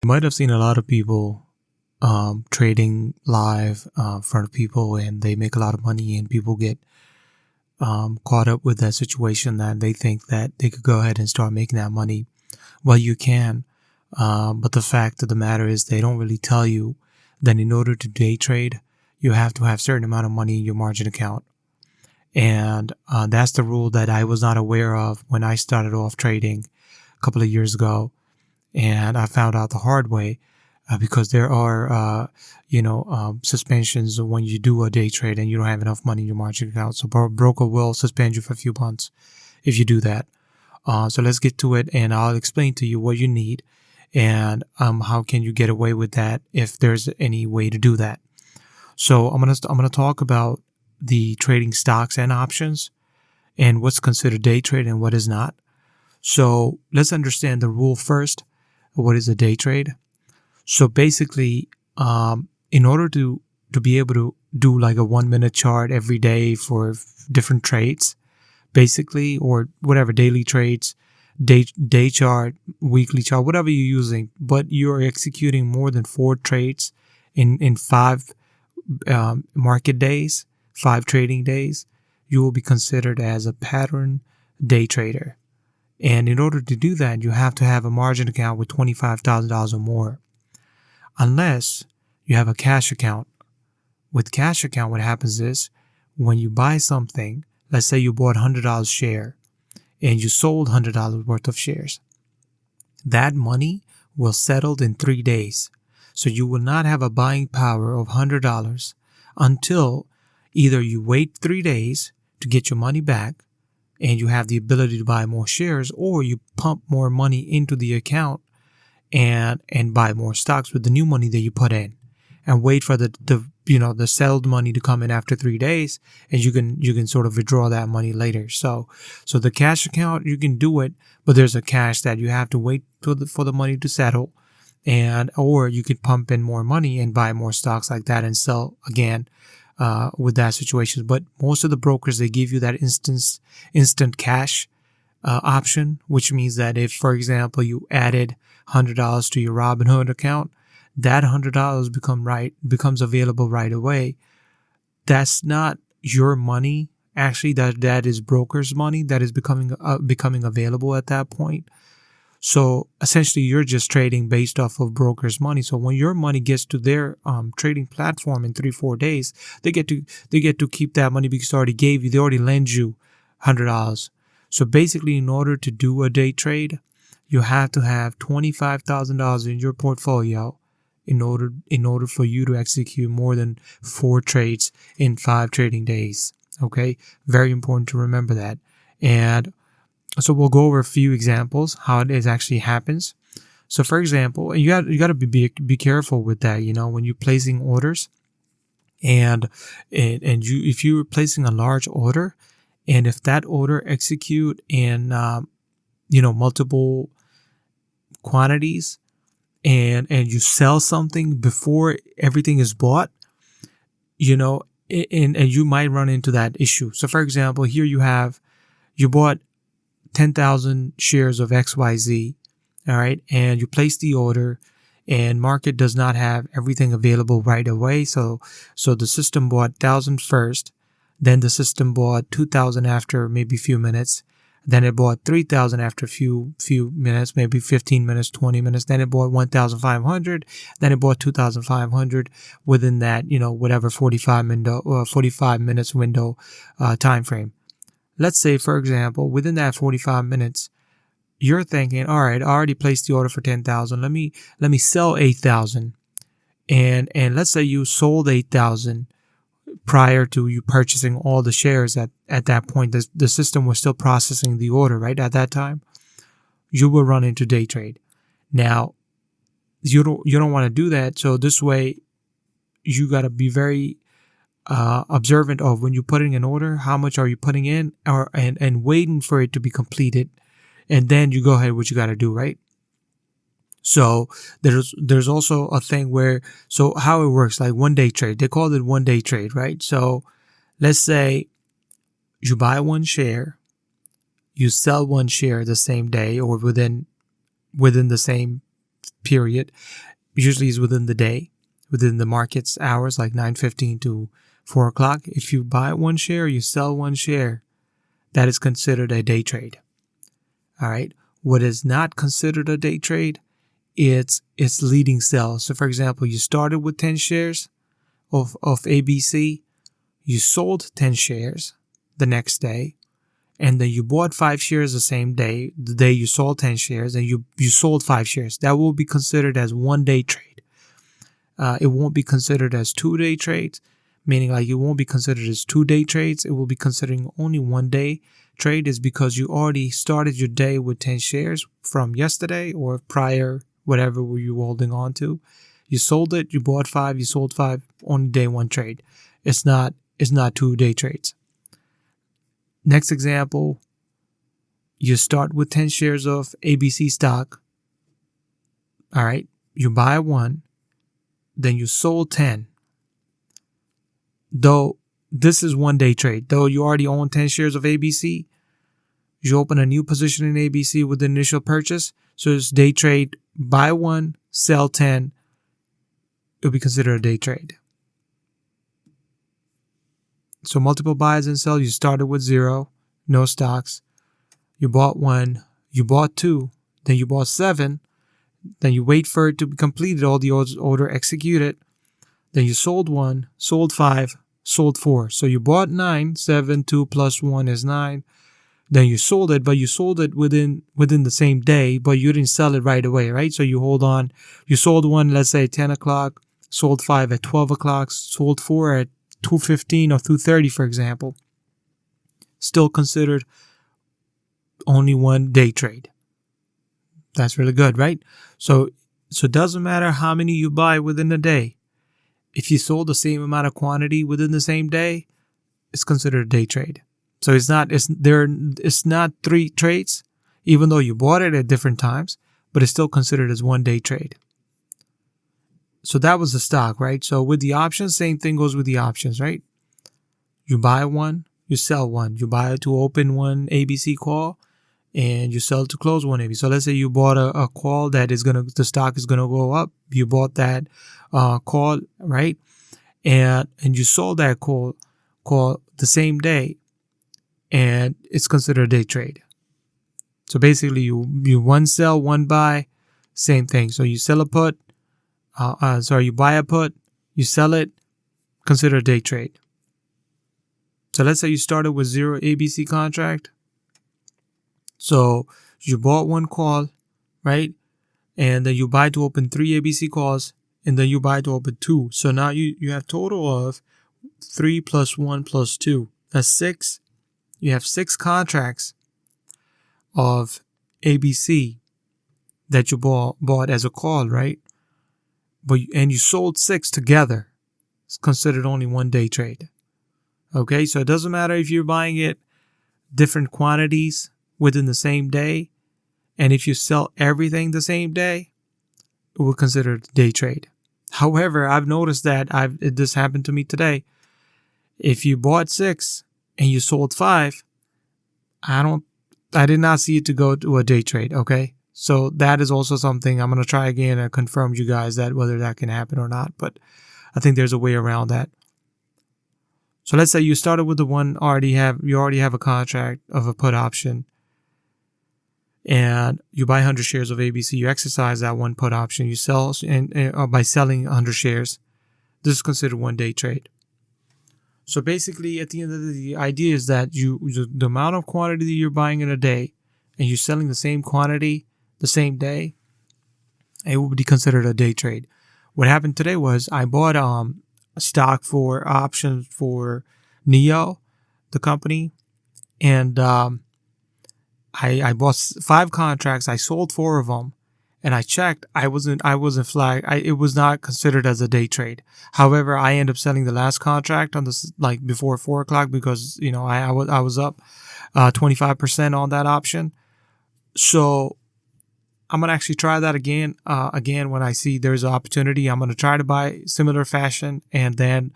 You might have seen a lot of people trading live in front of people, and they make a lot of money, and people get caught up with that situation that they think that they could go ahead and start making that money. Well, you can, but the fact of the matter is they don't really tell you that in order to day trade, you have to have a certain amount of money in your margin account. And that's the rule that I was not aware of when I started off trading a couple of years ago. And I found out the hard way because there are, suspensions when you do a day trade and you don't have enough money in your margin account. So broker will suspend you for a few months if you do that. So let's get to it, and I'll explain to you what you need and how can you get away with that if there's any way to do that. So I'm gonna talk about the trading stocks and options and what's considered day trade and what is not. So let's understand the rule first. What is a day trade? So basically, in order to be able to do like a 1 minute chart every day for different trades, basically, or whatever, daily trades, day chart, weekly chart, whatever you're using, but you're executing more than 4 trades in 5 market days, 5 trading days, you will be considered as a pattern day trader. And in order to do that, you have to have a margin account with $25,000 or more. Unless you have a cash account. With cash account, what happens is when you buy something, let's say you bought $100 share and you sold $100 worth of shares. That money will settle in 3 days. So you will not have a buying power of $100 until either you wait 3 days to get your money back and you have the ability to buy more shares, or you pump more money into the account and buy more stocks with the new money that you put in, and wait for the settled money to come in after 3 days, and you can sort of withdraw that money later. So the cash account, you can do it, but there's a cash that you have to wait for the money to settle, or you could pump in more money and buy more stocks like that and sell again with that situation. But most of the brokers, they give you that instant cash option, which means that if, for example, you added $100 to your Robinhood account, that $100 becomes available right away. That's not your money. Actually, that is broker's money that is becoming available at that point. So essentially, you're just trading based off of broker's money. So when your money gets to their trading platform in 3-4 days, they get to keep that money because they already lend you $100. So basically, in order to do a day trade, you have to have $25,000 in your portfolio in order for you to execute more than 4 trades in 5 trading days. Okay, very important to remember that. And so we'll go over a few examples how it actually happens. So for example, you got to be careful with that. When you're placing orders, and if you're placing a large order, and if that order execute in multiple quantities, and you sell something before everything is bought, and you might run into that issue. So for example, here you bought 10,000 shares of XYZ, all right, and you place the order, and market does not have everything available right away. So the system bought 1,000 first, then the system bought 2,000 after maybe a few minutes, then it bought 3,000 after a few minutes, maybe 15 minutes, 20 minutes, then it bought 1,500, then it bought 2,500 within that, whatever 45 minutes window time frame. Let's say, for example, within that 45 minutes, you're thinking, all right, I already placed the order for 10,000. Let me sell 8,000. And let's say you sold 8,000 prior to you purchasing all the shares at that point. The system was still processing the order, right? At that time, you will run into day trade. Now, you don't want to do that. So this way, you got to be very observant of when you're putting an order, how much are you putting in, and waiting for it to be completed, and then you go ahead what you got to do, right? So there's also a thing where, so how it works, like 1 day trade, they call it 1 day trade, right? So let's say you buy 1 share, you sell 1 share the same day or within the same period. Usually is within the day, within the market's hours, like 9:15 to 4 o'clock. If you buy one share, you sell one share, that is considered a day trade. All right. What is not considered a day trade, it's leading sell. So for example, you started with 10 shares of ABC, you sold 10 shares the next day, and then you bought 5 shares the same day, the day you sold 10 shares, and you sold 5 shares. That will be considered as one day trade. It won't be considered as 2-day trades, meaning like it won't be considered as 2-day trades. It will be considering only 1-day trade, is because you already started your day with 10 shares from yesterday or prior, whatever were you holding on to. You sold it, you bought 5, you sold 5, only day 1 trade. It's not 2-day trades. Next example, you start with 10 shares of ABC stock. All right. You buy 1, then you sold 10. Though this is 1-day trade, though you already own 10 shares of ABC, you open a new position in ABC with the initial purchase. So it's day trade, buy 1, sell 10. It'll be considered a day trade. So multiple buys and sell. You started with 0, no stocks. You bought 1, you bought 2, then you bought 7. Then you wait for it to be completed, all the order executed. Then you sold 1, sold 5, sold 4. So you bought 9, 7, 2 plus 1 is 9. Then you sold it, but you sold it within the same day, but you didn't sell it right away, right? So you hold on. You sold 1, let's say 10 o'clock, sold 5 at 12 o'clock, sold 4 at 2:15 or 2:30, for example. Still considered only 1-day trade. That's really good, right? So it doesn't matter how many you buy within a day. If you sold the same amount of quantity within the same day, it's considered a day trade. So it's not 3 trades, even though you bought it at different times, but it's still considered as 1-day trade. So that was the stock, right? So with the options, same thing goes with the options, right? You buy 1, you sell 1. You buy it to open 1 ABC call, and you sell to close 1 ABC. So let's say you bought a call that the stock is gonna go up. You bought that call, right? And you sold that call the same day, and it's considered a day trade. So basically, you 1 sell, 1 buy, same thing. So you sell a put. You buy a put, you sell it, consider a day trade. So let's say you started with 0 ABC contract. So you bought 1 call, right? And then you buy to open 3 ABC calls, and then you buy to open 2. So now you have total of 3 plus 1 plus 2. That's 6. You have 6 contracts of ABC that you bought as a call, right? And you sold 6 together. It's considered only 1-day trade. Okay, so it doesn't matter if you're buying it different quantities within the same day, and if you sell everything the same day, it will consider it a day trade. However, I've noticed that this happened to me today. If you bought 6 and you sold 5, I did not see it to go to a day trade. Okay. So that is also something I'm going to try again and confirm you guys that whether that can happen or not. But I think there's a way around that. So let's say you started with the one you already have a contract of a put option, and you buy 100 shares of ABC. You exercise that 1 put option. You sell by selling 100 shares. This is considered 1-day trade. So basically, at the end of the idea is that the amount of quantity that you're buying in a day, and you're selling the same quantity the same day, it will be considered a day trade. What happened today was I bought a stock for options for Neo, the company, and I bought 5 contracts. I sold 4 of them, and I checked. I wasn't flagged. It was not considered as a day trade. However, I ended up selling the last contract on this before 4 o'clock because I was up 25% on that option. So I'm going to actually try that again when I see there's an opportunity. I'm going to try to buy similar fashion, and I'm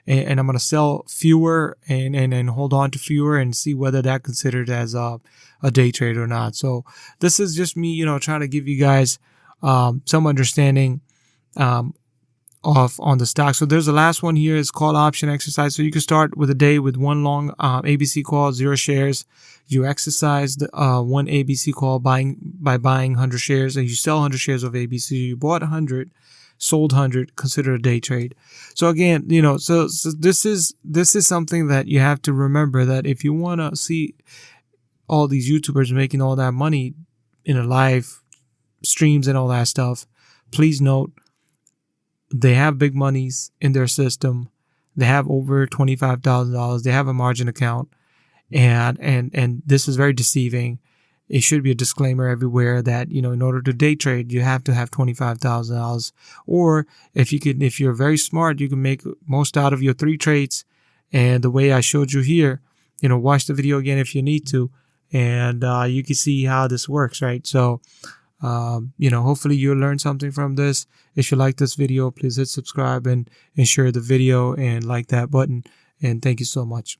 going to sell fewer and hold on to fewer and see whether that considered as a day trade or not. So this is just me, trying to give you guys some understanding off on the stock. So there's the last one here is call option exercise. So you can start with a day with one long ABC call, 0 shares. You exercise the one ABC call by buying 100 shares, and you sell 100 shares of ABC. You bought 100, sold 100, consider a day trade. So again, so this is something that you have to remember, that if you want to see all these YouTubers making all that money in a live streams and all that stuff, please note, they have big monies in their system. They have over $25,000. They have a margin account, and this is very deceiving. It should be a disclaimer everywhere that, in order to day trade, you have to have $25,000. Or if you're very smart, you can make most out of your 3 trades. And the way I showed you here, watch the video again if you need to, and you can see how this works, right? So, hopefully you'll learn something from this. If you like this video, please hit subscribe and share the video and like that button. And thank you so much.